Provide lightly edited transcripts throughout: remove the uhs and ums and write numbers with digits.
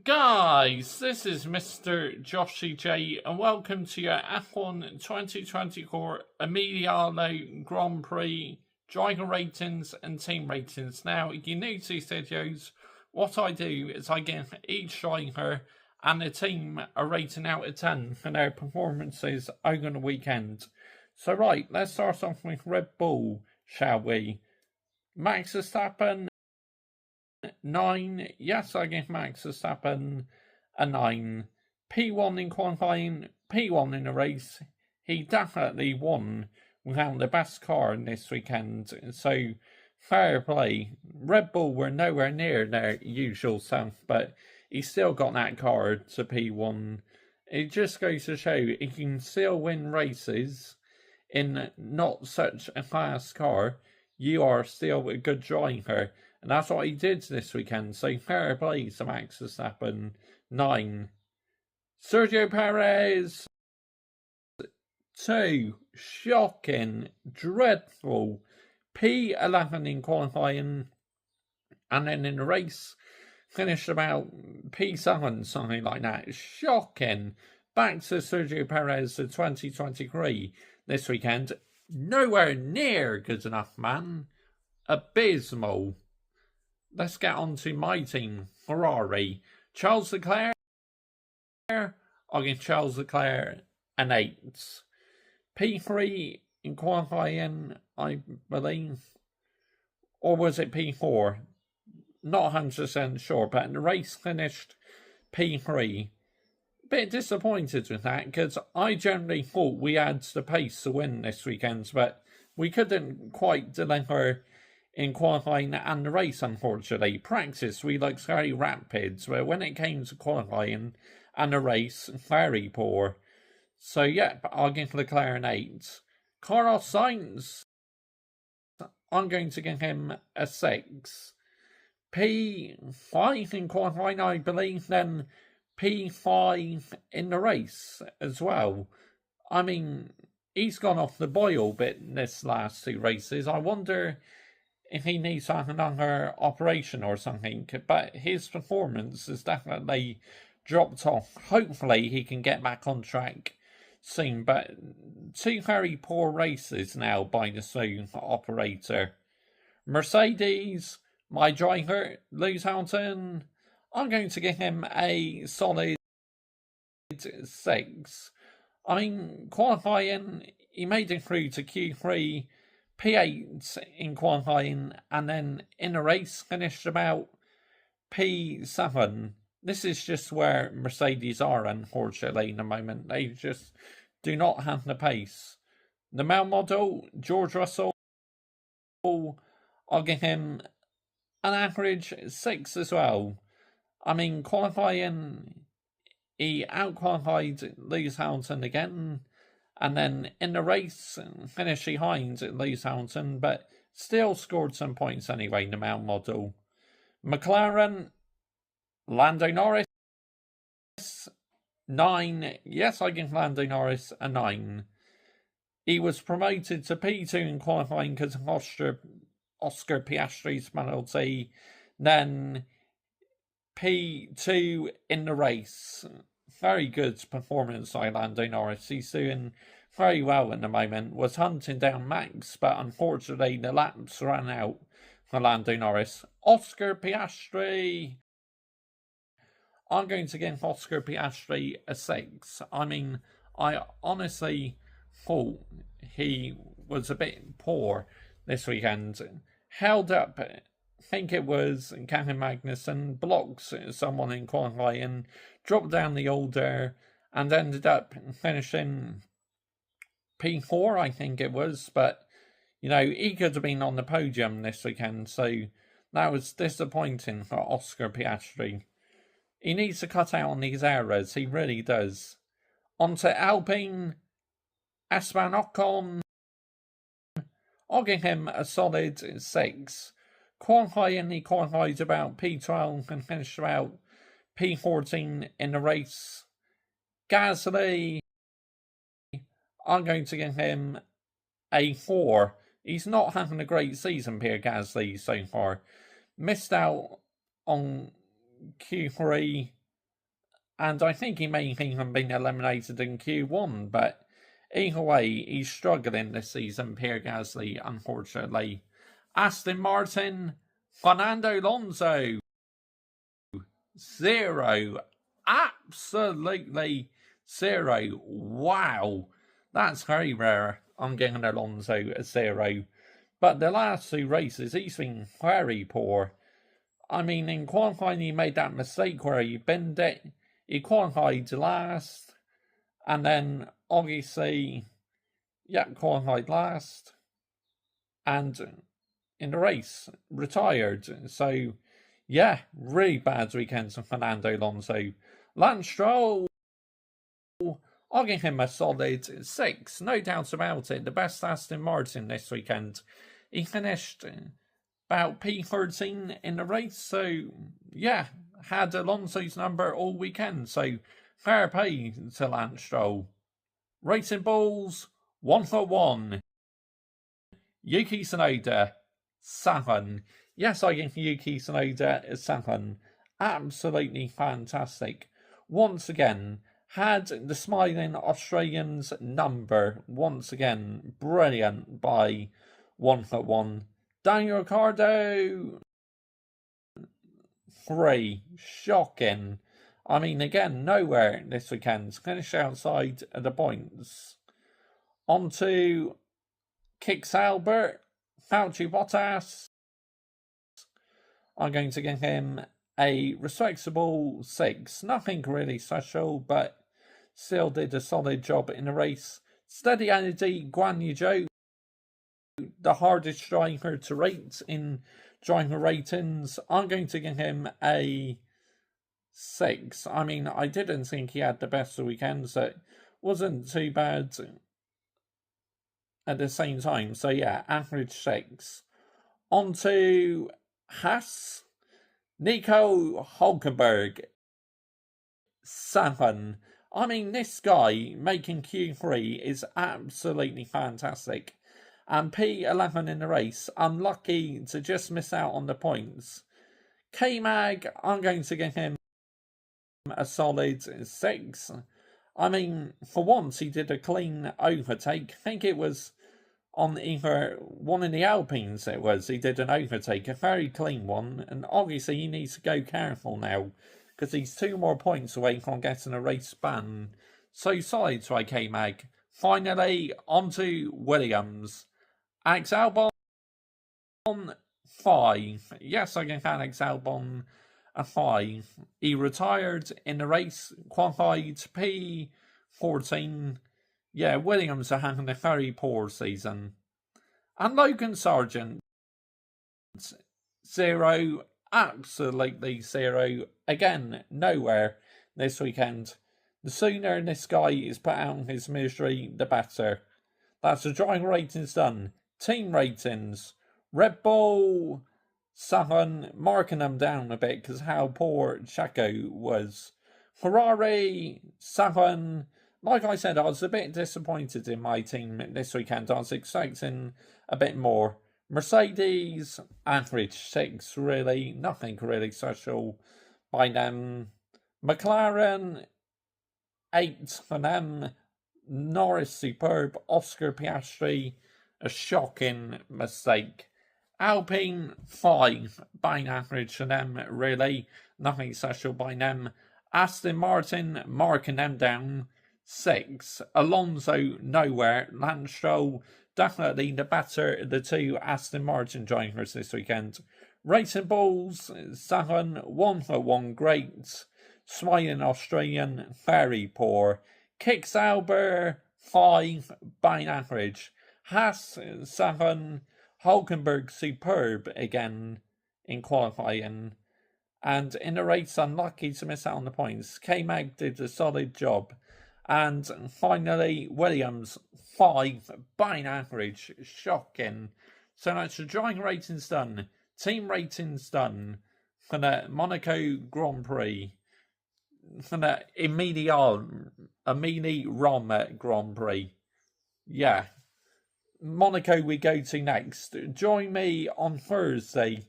Guys, this is Mr. Joshy J, and welcome to your F1 2024 Emilia Grand Prix driver ratings and team ratings. Now, if you're new to these videos, what I do is I give each driver and the team a rating out of 10 for their performances over the weekend. So right, let's start off with Red Bull, shall we? Max Verstappen, 9. Yes, I give Max Verstappen a 9. P1 in qualifying, P1 in the race. He definitely won without the best car this weekend. So, fair play. Red Bull were nowhere near their usual self, but he still got that car to P1. It just goes to show he can still win races in not such a fast car. You are still a good driver. And that's what he did this weekend. So fair play to Max Verstappen, 9. Sergio Perez, 2. Shocking, dreadful. P11 in qualifying. And then in the race, finished about P7, something like that. Shocking. Back to Sergio Perez to 2023 this weekend. Nowhere near good enough, man. Abysmal. Let's get on to my team, Ferrari. Charles Leclerc, I'll give Charles Leclerc an 8. P3 in qualifying, I believe. Or was it P4? Not 100% sure, but the race finished P3. Bit disappointed with that, because I generally thought we had the pace to win this weekend, but we couldn't quite deliver in qualifying and the race, unfortunately. Practice, we looked very rapid, but when it came to qualifying and the race, very poor. So, yeah, I'll give Leclerc an 8. Carlos Sainz, I'm going to give him a 6. P5 in qualifying, I believe, then P5 in the race as well. I mean, he's gone off the boil bit this last 2 races. I wonder if he needs to have another operation or something, but his performance has definitely dropped off. Hopefully he can get back on track soon, but 2 very poor races now by the smooth operator. Mercedes, my driver, Lewis Hamilton, I'm going to give him a solid 6. I mean, qualifying, he made it through to Q3, P8 in qualifying, and then in the race finished about P7. This is just where Mercedes are, unfortunately, in the moment. They just do not have the pace. The male model, George Russell, I'll give him an average 6 as well. I mean, qualifying, he out-qualified Lewis Hamilton again, and then in the race, finished behind Lewis Hamilton, but still scored some points anyway, the male model. McLaren, Lando Norris, 9. Yes, I give Lando Norris a 9. He was promoted to P2 in qualifying because of Oscar Piastri's penalty. Then P2 in the race. Very good performance by Lando Norris. He's doing very well at the moment. Was hunting down Max, but unfortunately the laps ran out for Lando Norris. Oscar Piastri, I'm going to give Oscar Piastri a 6. I mean, I honestly thought he was a bit poor this weekend. Held up, I think it was Kevin Magnussen, blocked someone in qualifying, dropped down the order, and ended up finishing P4, I think it was. But, you know, he could have been on the podium this weekend, so that was disappointing for Oscar Piastri. He needs to cut out on these errors, he really does. On to Alpine, Esteban Ocon, I'll give him a solid 6. Qualifying, he qualified about P12 and finished about P14 in the race. Gasly, I'm going to give him a 4. He's not having a great season, Pierre Gasly, so far. missed out on Q3, and I think he may even been eliminated in Q1, but either way, he's struggling this season, Pierre Gasly, unfortunately. Aston Martin, Fernando Alonso, 0. Absolutely 0. Wow. That's very rare. I'm giving Alonso a 0. But the last 2 races, he's been very poor. I mean, in qualifying, he made that mistake where he binned it. He qualified last. And then, obviously, qualified last. And in the race, retired. So, yeah, really bad weekend for Fernando Alonso. Lance Stroll, I'll give him a solid 6, no doubt about it. The best Aston Martin this weekend. He finished about P13 in the race, so yeah, had Alonso's number all weekend, so fair play to Lance Stroll. Racing Bulls, 1 for 1. Yuki Tsunoda, 7. Yes, I give Yuki Tsunoda a 7. Absolutely fantastic. Once again, had the smiling Australian's number. Once again, brilliant by 1 for 1. Daniel Ricciardo, 3. Shocking. I mean, again, nowhere this weekend. Finished outside of the points. On to Kix Albert, Valtteri Bottas. I'm going to give him a respectable 6. Nothing really special, but still did a solid job in the race. Steady Energy, Guan Yu Zhou, the hardest driver to rate in driver ratings. I'm going to give him a 6. I mean, I didn't think he had the best of weekends, so it wasn't too bad at the same time. So yeah, average 6. On to Haas, Nico Hulkenberg, 7. I mean, this guy making Q3 is absolutely fantastic. And P11 in the race, unlucky to just miss out on the points. K-Mag, I'm going to give him a solid 6. I mean, for once he did a clean overtake. I think it was on either one in the Alpines he did an overtake, a very clean one, and obviously he needs to go careful now, because he's 2 more points away from getting a race ban. So solid by K-Mag. Finally, on to Williams. Alex Albon, 5. Yes, I give Alex Albon a 5. He retired in the race, qualified P14. Yeah, Williams are having a very poor season. And Logan Sargent, 0. Absolutely 0. Again, nowhere this weekend. The sooner this guy is put out of his misery, the better. That's the driver ratings done. Team ratings. Red Bull, 7. Marking them down a bit because how poor Checo was. Ferrari, 7. Like I said, I was a bit disappointed in my team this weekend. I was expecting a bit more. Mercedes, average 6, really. Nothing really special by them. McLaren, 8 for them. Norris, superb. Oscar Piastri, a shocking mistake. Alpine, 5. Bang average for them, really. Nothing special by them. Aston Martin, marking them down. 6. Alonso, nowhere. Lance Stroll, definitely the better of the 2 Aston Martin drivers this weekend. Racing Bulls, 7. 1 for 1, great. Smiling Australian, very poor. Kix Albert, 5. Bang average. Haas, 7. Hulkenberg, superb again in qualifying. And in the race, unlucky to miss out on the points. K-Mag did a solid job. And finally, Williams, 5. Bang average. Shocking. So that's the driving ratings done. Team ratings done for the Monaco Grand Prix. For the Emilia Romagna Grand Prix. Yeah. Monaco we go to next. Join me on Thursday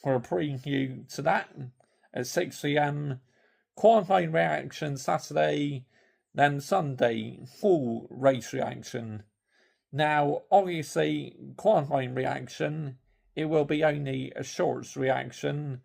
for a preview to that at 6 p.m. Qualifying reaction Saturday, then Sunday, full race reaction. Now, obviously, qualifying reaction, it will be only a shorts reaction,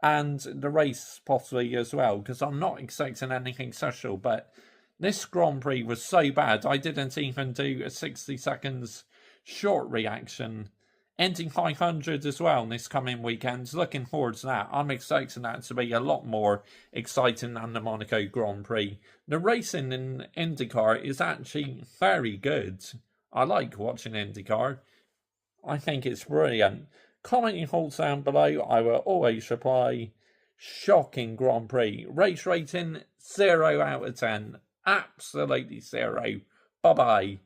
and the race possibly as well, because I'm not expecting anything special, but this Grand Prix was so bad, I didn't even do a 60 seconds short reaction. Indy 500 as well this coming weekend. Looking forward to that. I'm expecting that to be a lot more exciting than the Monaco Grand Prix. The racing in IndyCar is actually very good. I like watching IndyCar. I think it's brilliant. Comment your thoughts down below. I will always reply. Shocking Grand Prix. Race rating 0 out of 10. Absolutely 0. Bye bye.